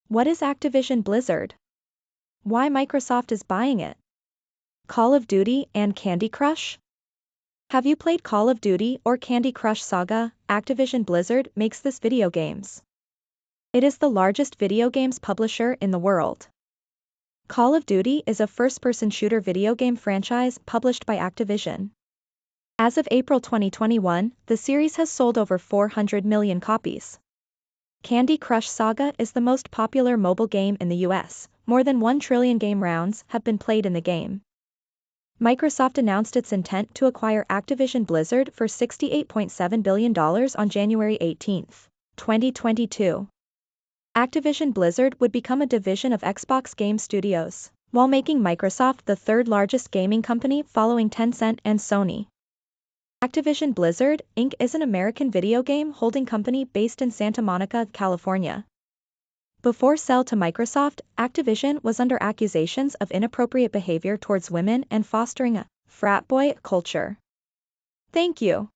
What is Activision Blizzard? Why Microsoft is buying it? Call of Duty and Candy Crush? Have you played Call of Duty or Candy Crush Saga? Activision Blizzard makes this video games. It is the largest video games publisher in the world. Call of Duty is a first-person shooter video game franchise published by Activision. As of April 2021, the series has sold over 400 million copies. Candy Crush Saga is the most popular mobile game in the US. More than 1 trillion game rounds have been played in the game. Microsoft announced its intent to acquire Activision Blizzard for $68.7 billion on January 18, 2022. Activision Blizzard would become a division of Xbox Game Studios, while making Microsoft the third largest gaming company following Tencent and Sony. Activision Blizzard, Inc. is an American video game holding company based in Santa Monica, California. Before sale to Microsoft, Activision was under accusations of inappropriate behavior towards women and fostering a frat boy culture. Thank you.